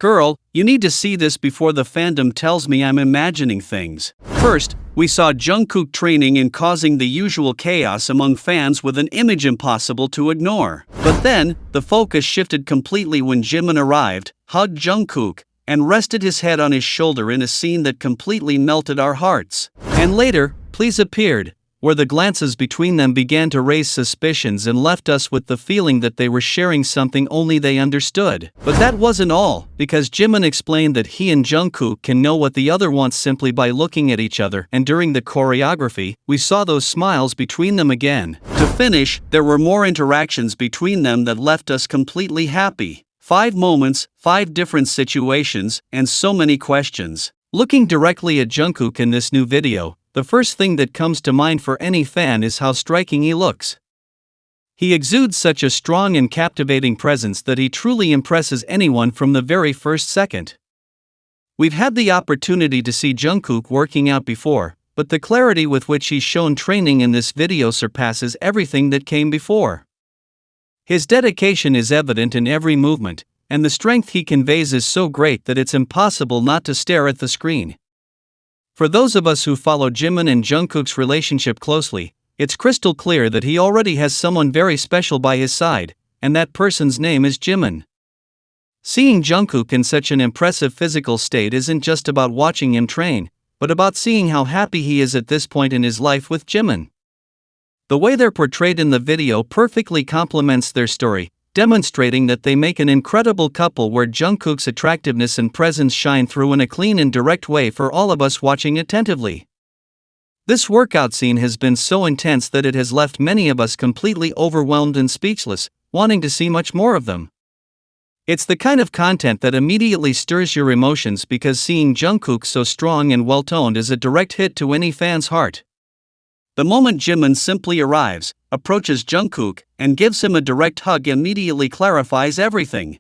Girl, you need to see this before the fandom tells me I'm imagining things. First, we saw Jungkook training and causing the usual chaos among fans with an image impossible to ignore. But then, the focus shifted completely when Jimin arrived, hugged Jungkook, and rested his head on his shoulder in a scene that completely melted our hearts. And later, Please appeared, where the glances between them began to raise suspicions and left us with the feeling that they were sharing something only they understood. But that wasn't all, because Jimin explained that he and Jungkook can know what the other wants simply by looking at each other, and during the choreography, we saw those smiles between them again. To finish, there were more interactions between them that left us completely happy. 5 moments, 5 different situations, and so many questions. Looking directly at Jungkook in this new video, the first thing that comes to mind for any fan is how striking he looks. He exudes such a strong and captivating presence that he truly impresses anyone from the very first second. We've had the opportunity to see Jungkook working out before, but the clarity with which he's shown training in this video surpasses everything that came before. His dedication is evident in every movement, and the strength he conveys is so great that it's impossible not to stare at the screen. For those of us who follow Jimin and Jungkook's relationship closely, it's crystal clear that he already has someone very special by his side, and that person's name is Jimin. Seeing Jungkook in such an impressive physical state isn't just about watching him train, but about seeing how happy he is at this point in his life with Jimin. The way they're portrayed in the video perfectly complements their story, demonstrating that they make an incredible couple where Jungkook's attractiveness and presence shine through in a clean and direct way for all of us watching attentively. This workout scene has been so intense that it has left many of us completely overwhelmed and speechless, wanting to see much more of them. It's the kind of content that immediately stirs your emotions because seeing Jungkook so strong and well-toned is a direct hit to any fan's heart. The moment Jimin simply arrives, approaches Jungkook, and gives him a direct hug immediately clarifies everything.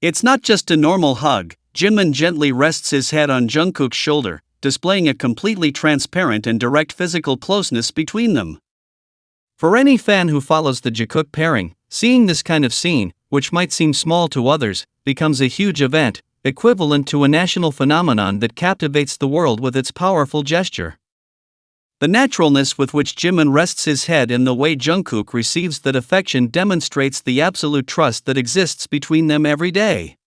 It's not just a normal hug. Jimin gently rests his head on Jungkook's shoulder, displaying a completely transparent and direct physical closeness between them. For any fan who follows the Jikook pairing, seeing this kind of scene, which might seem small to others, becomes a huge event, equivalent to a national phenomenon that captivates the world with its powerful gesture. The naturalness with which Jimin rests his head and the way Jungkook receives that affection demonstrates the absolute trust that exists between them every day.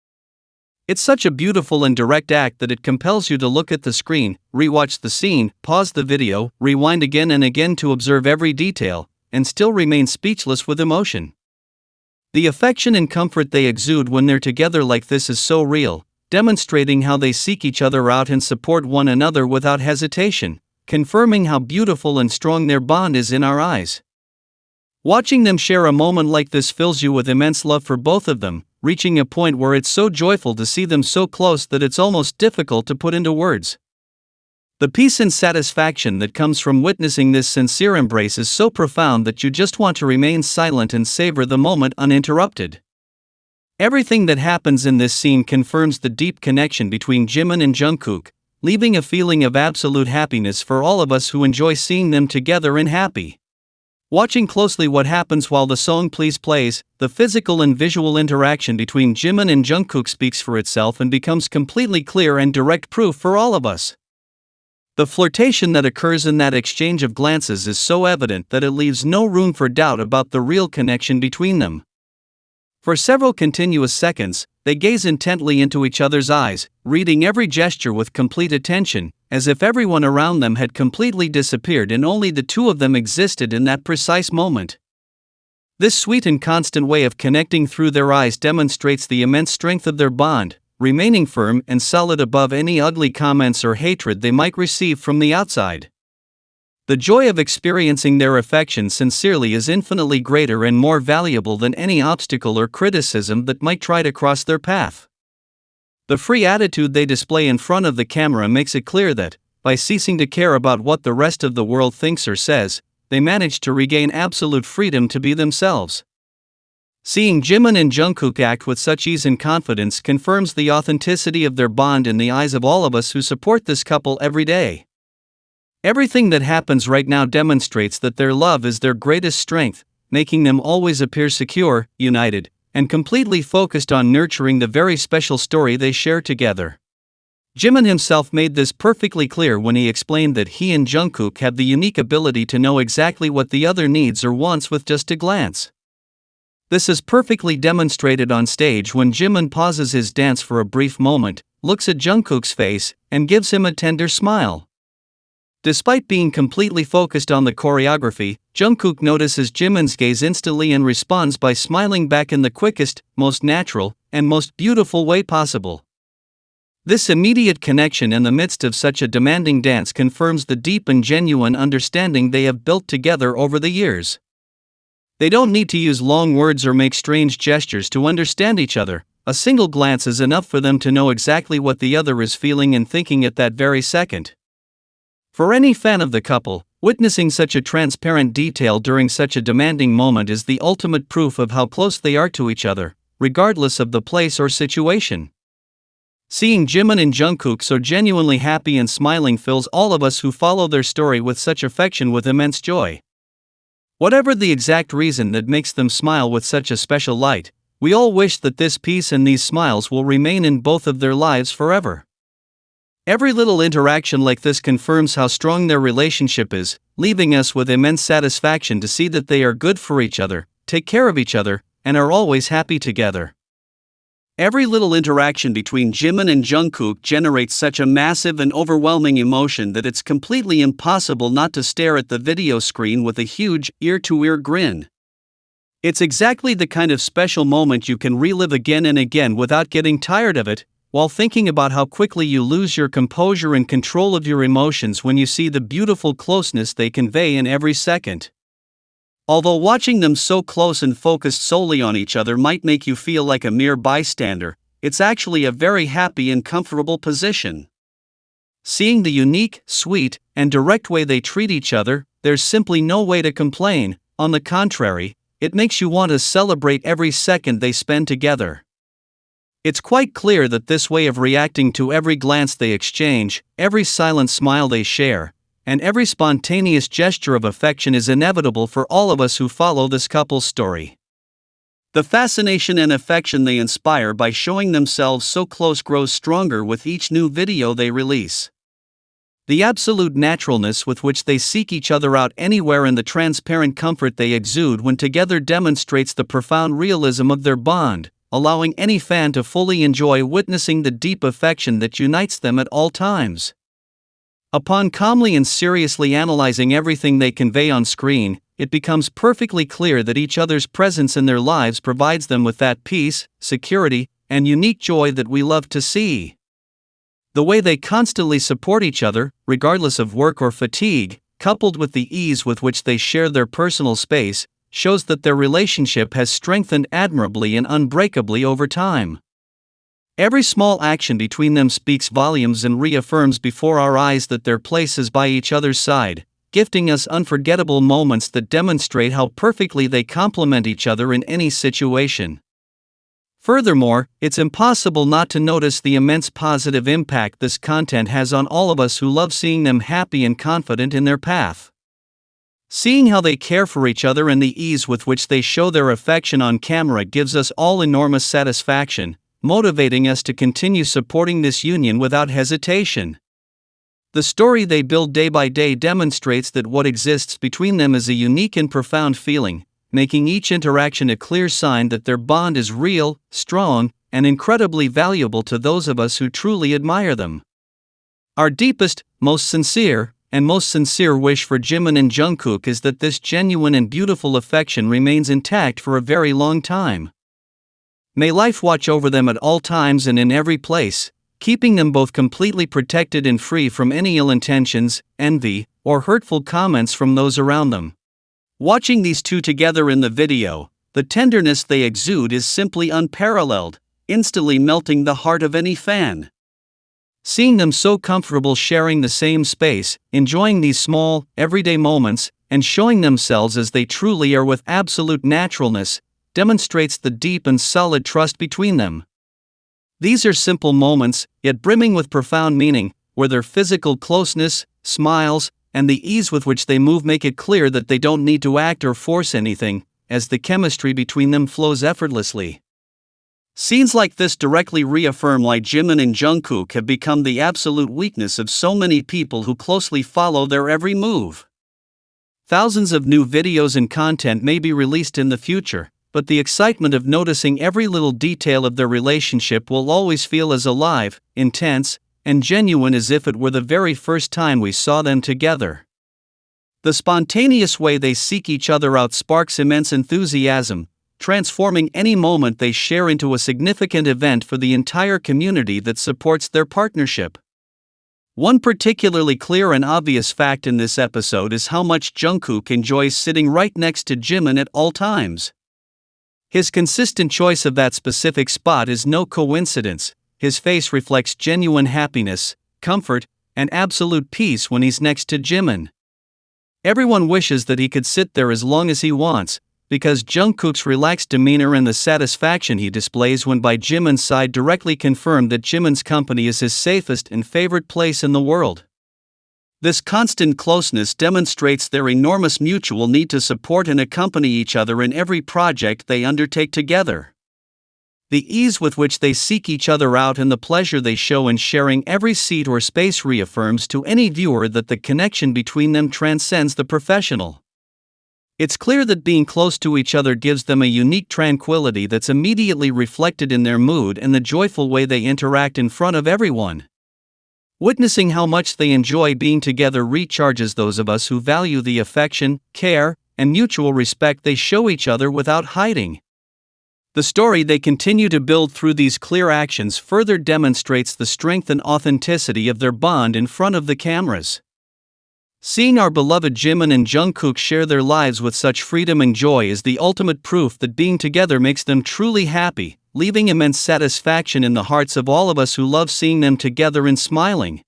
It's such a beautiful and direct act that it compels you to look at the screen, rewatch the scene, pause the video, rewind again and again to observe every detail, and still remain speechless with emotion. The affection and comfort they exude when they're together like this is so real, demonstrating how they seek each other out and support one another without hesitation, confirming how beautiful and strong their bond is in our eyes. Watching them share a moment like this fills you with immense love for both of them, reaching a point where it's so joyful to see them so close that it's almost difficult to put into words. The peace and satisfaction that comes from witnessing this sincere embrace is so profound that you just want to remain silent and savor the moment uninterrupted. Everything that happens in this scene confirms the deep connection between Jimin and Jungkook, leaving a feeling of absolute happiness for all of us who enjoy seeing them together and happy. Watching closely what happens while the song Please plays, the physical and visual interaction between Jimin and Jungkook speaks for itself and becomes completely clear and direct proof for all of us. The flirtation that occurs in that exchange of glances is so evident that it leaves no room for doubt about the real connection between them. For several continuous seconds, they gaze intently into each other's eyes, reading every gesture with complete attention, as if everyone around them had completely disappeared and only the two of them existed in that precise moment. This sweet and constant way of connecting through their eyes demonstrates the immense strength of their bond, remaining firm and solid above any ugly comments or hatred they might receive from the outside. The joy of experiencing their affection sincerely is infinitely greater and more valuable than any obstacle or criticism that might try to cross their path. The free attitude they display in front of the camera makes it clear that, by ceasing to care about what the rest of the world thinks or says, they manage to regain absolute freedom to be themselves. Seeing Jimin and Jungkook act with such ease and confidence confirms the authenticity of their bond in the eyes of all of us who support this couple every day. Everything that happens right now demonstrates that their love is their greatest strength, making them always appear secure, united, and completely focused on nurturing the very special story they share together. Jimin himself made this perfectly clear when he explained that he and Jungkook have the unique ability to know exactly what the other needs or wants with just a glance. This is perfectly demonstrated on stage when Jimin pauses his dance for a brief moment, looks at Jungkook's face, and gives him a tender smile. Despite being completely focused on the choreography, Jungkook notices Jimin's gaze instantly and responds by smiling back in the quickest, most natural, and most beautiful way possible. This immediate connection in the midst of such a demanding dance confirms the deep and genuine understanding they have built together over the years. They don't need to use long words or make strange gestures to understand each other. A single glance is enough for them to know exactly what the other is feeling and thinking at that very second. For any fan of the couple, witnessing such a transparent detail during such a demanding moment is the ultimate proof of how close they are to each other, regardless of the place or situation. Seeing Jimin and Jungkook so genuinely happy and smiling fills all of us who follow their story with such affection with immense joy. Whatever the exact reason that makes them smile with such a special light, we all wish that this peace and these smiles will remain in both of their lives forever. Every little interaction like this confirms how strong their relationship is, leaving us with immense satisfaction to see that they are good for each other, take care of each other, and are always happy together. Every little interaction between Jimin and Jungkook generates such a massive and overwhelming emotion that it's completely impossible not to stare at the video screen with a huge, ear-to-ear grin. It's exactly the kind of special moment you can relive again and again without getting tired of it, while thinking about how quickly you lose your composure and control of your emotions when you see the beautiful closeness they convey in every second. Although watching them so close and focused solely on each other might make you feel like a mere bystander, it's actually a very happy and comfortable position. Seeing the unique, sweet, and direct way they treat each other, there's simply no way to complain. On the contrary, it makes you want to celebrate every second they spend together. It's quite clear that this way of reacting to every glance they exchange, every silent smile they share, and every spontaneous gesture of affection is inevitable for all of us who follow this couple's story. The fascination and affection they inspire by showing themselves so close grows stronger with each new video they release. The absolute naturalness with which they seek each other out anywhere and the transparent comfort they exude when together demonstrates the profound realism of their bond, allowing any fan to fully enjoy witnessing the deep affection that unites them at all times. Upon calmly and seriously analyzing everything they convey on screen, it becomes perfectly clear that each other's presence in their lives provides them with that peace, security, and unique joy that we love to see. The way they constantly support each other, regardless of work or fatigue, coupled with the ease with which they share their personal space, shows that their relationship has strengthened admirably and unbreakably over time. Every small action between them speaks volumes and reaffirms before our eyes that their place is by each other's side, gifting us unforgettable moments that demonstrate how perfectly they complement each other in any situation. Furthermore, it's impossible not to notice the immense positive impact this content has on all of us who love seeing them happy and confident in their path. Seeing how they care for each other and the ease with which they show their affection on camera gives us all enormous satisfaction, motivating us to continue supporting this union without hesitation. The story they build day by day demonstrates that what exists between them is a unique and profound feeling, making each interaction a clear sign that their bond is real, strong, and incredibly valuable to those of us who truly admire them. Our deepest, most sincere wish for Jimin and Jungkook is that this genuine and beautiful affection remains intact for a very long time. May life watch over them at all times and in every place, keeping them both completely protected and free from any ill intentions, envy, or hurtful comments from those around them. Watching these two together in the video, the tenderness they exude is simply unparalleled, instantly melting the heart of any fan. Seeing them so comfortable sharing the same space, enjoying these small, everyday moments, and showing themselves as they truly are with absolute naturalness, demonstrates the deep and solid trust between them. These are simple moments, yet brimming with profound meaning, where their physical closeness, smiles, and the ease with which they move make it clear that they don't need to act or force anything, as the chemistry between them flows effortlessly. Scenes like this directly reaffirm why Jimin and Jungkook have become the absolute weakness of so many people who closely follow their every move. Thousands of new videos and content may be released in the future, but the excitement of noticing every little detail of their relationship will always feel as alive, intense, and genuine as if it were the very first time we saw them together. The spontaneous way they seek each other out sparks immense enthusiasm, transforming any moment they share into a significant event for the entire community that supports their partnership. One particularly clear and obvious fact in this episode is how much Jungkook enjoys sitting right next to Jimin at all times. His consistent choice of that specific spot is no coincidence. His face reflects genuine happiness, comfort, and absolute peace when he's next to Jimin. Everyone wishes that he could sit there as long as he wants, because Jungkook's relaxed demeanor and the satisfaction he displays when by Jimin's side directly confirm that Jimin's company is his safest and favorite place in the world. This constant closeness demonstrates their enormous mutual need to support and accompany each other in every project they undertake together. The ease with which they seek each other out and the pleasure they show in sharing every seat or space reaffirms to any viewer that the connection between them transcends the professional. It's clear that being close to each other gives them a unique tranquility that's immediately reflected in their mood and the joyful way they interact in front of everyone. Witnessing how much they enjoy being together recharges those of us who value the affection, care, and mutual respect they show each other without hiding. The story they continue to build through these clear actions further demonstrates the strength and authenticity of their bond in front of the cameras. Seeing our beloved Jimin and Jungkook share their lives with such freedom and joy is the ultimate proof that being together makes them truly happy, leaving immense satisfaction in the hearts of all of us who love seeing them together and smiling.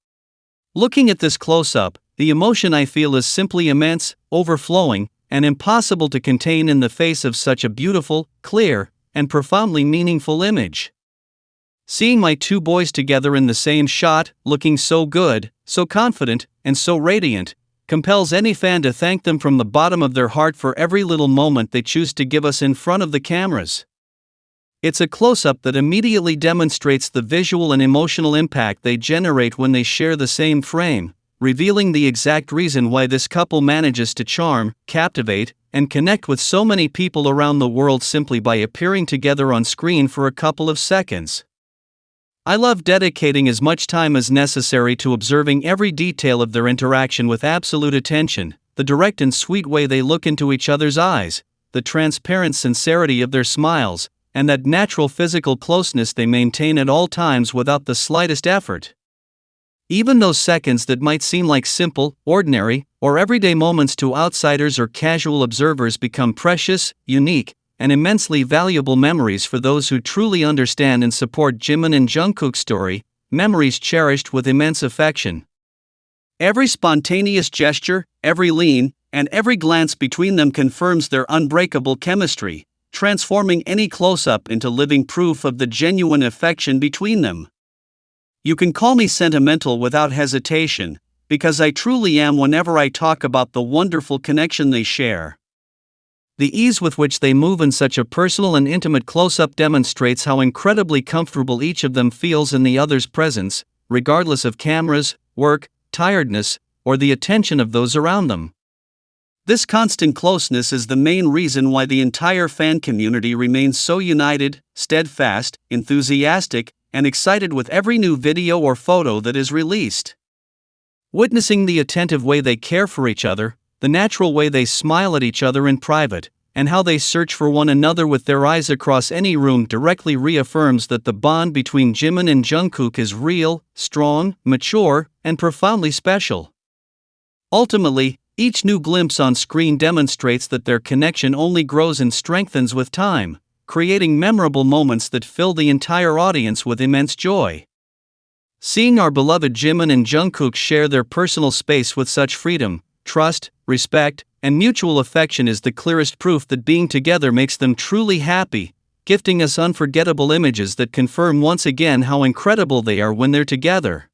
Looking at this close-up, the emotion I feel is simply immense, overflowing, and impossible to contain in the face of such a beautiful, clear, and profoundly meaningful image. Seeing my two boys together in the same shot, looking so good, so confident, and so radiant, compels any fan to thank them from the bottom of their heart for every little moment they choose to give us in front of the cameras. It's a close-up that immediately demonstrates the visual and emotional impact they generate when they share the same frame, revealing the exact reason why this couple manages to charm, captivate, and connect with so many people around the world simply by appearing together on screen for a couple of seconds. I love dedicating as much time as necessary to observing every detail of their interaction with absolute attention, the direct and sweet way they look into each other's eyes, the transparent sincerity of their smiles, and that natural physical closeness they maintain at all times without the slightest effort. Even those seconds that might seem like simple, ordinary, or everyday moments to outsiders or casual observers become precious, unique, and immensely valuable memories for those who truly understand and support Jimin and Jungkook's story, memories cherished with immense affection. Every spontaneous gesture, every lean, and every glance between them confirms their unbreakable chemistry, transforming any close-up into living proof of the genuine affection between them. You can call me sentimental without hesitation, because I truly am whenever I talk about the wonderful connection they share. The ease with which they move in such a personal and intimate close-up demonstrates how incredibly comfortable each of them feels in the other's presence, regardless of cameras, work, tiredness, or the attention of those around them. This constant closeness is the main reason why the entire fan community remains so united, steadfast, enthusiastic, and excited with every new video or photo that is released. Witnessing the attentive way they care for each other, the natural way they smile at each other in private, and how they search for one another with their eyes across any room directly reaffirms that the bond between Jimin and Jungkook is real, strong, mature, and profoundly special. Ultimately, each new glimpse on screen demonstrates that their connection only grows and strengthens with time, creating memorable moments that fill the entire audience with immense joy. Seeing our beloved Jimin and Jungkook share their personal space with such freedom, trust, respect, and mutual affection is the clearest proof that being together makes them truly happy, gifting us unforgettable images that confirm once again how incredible they are when they're together.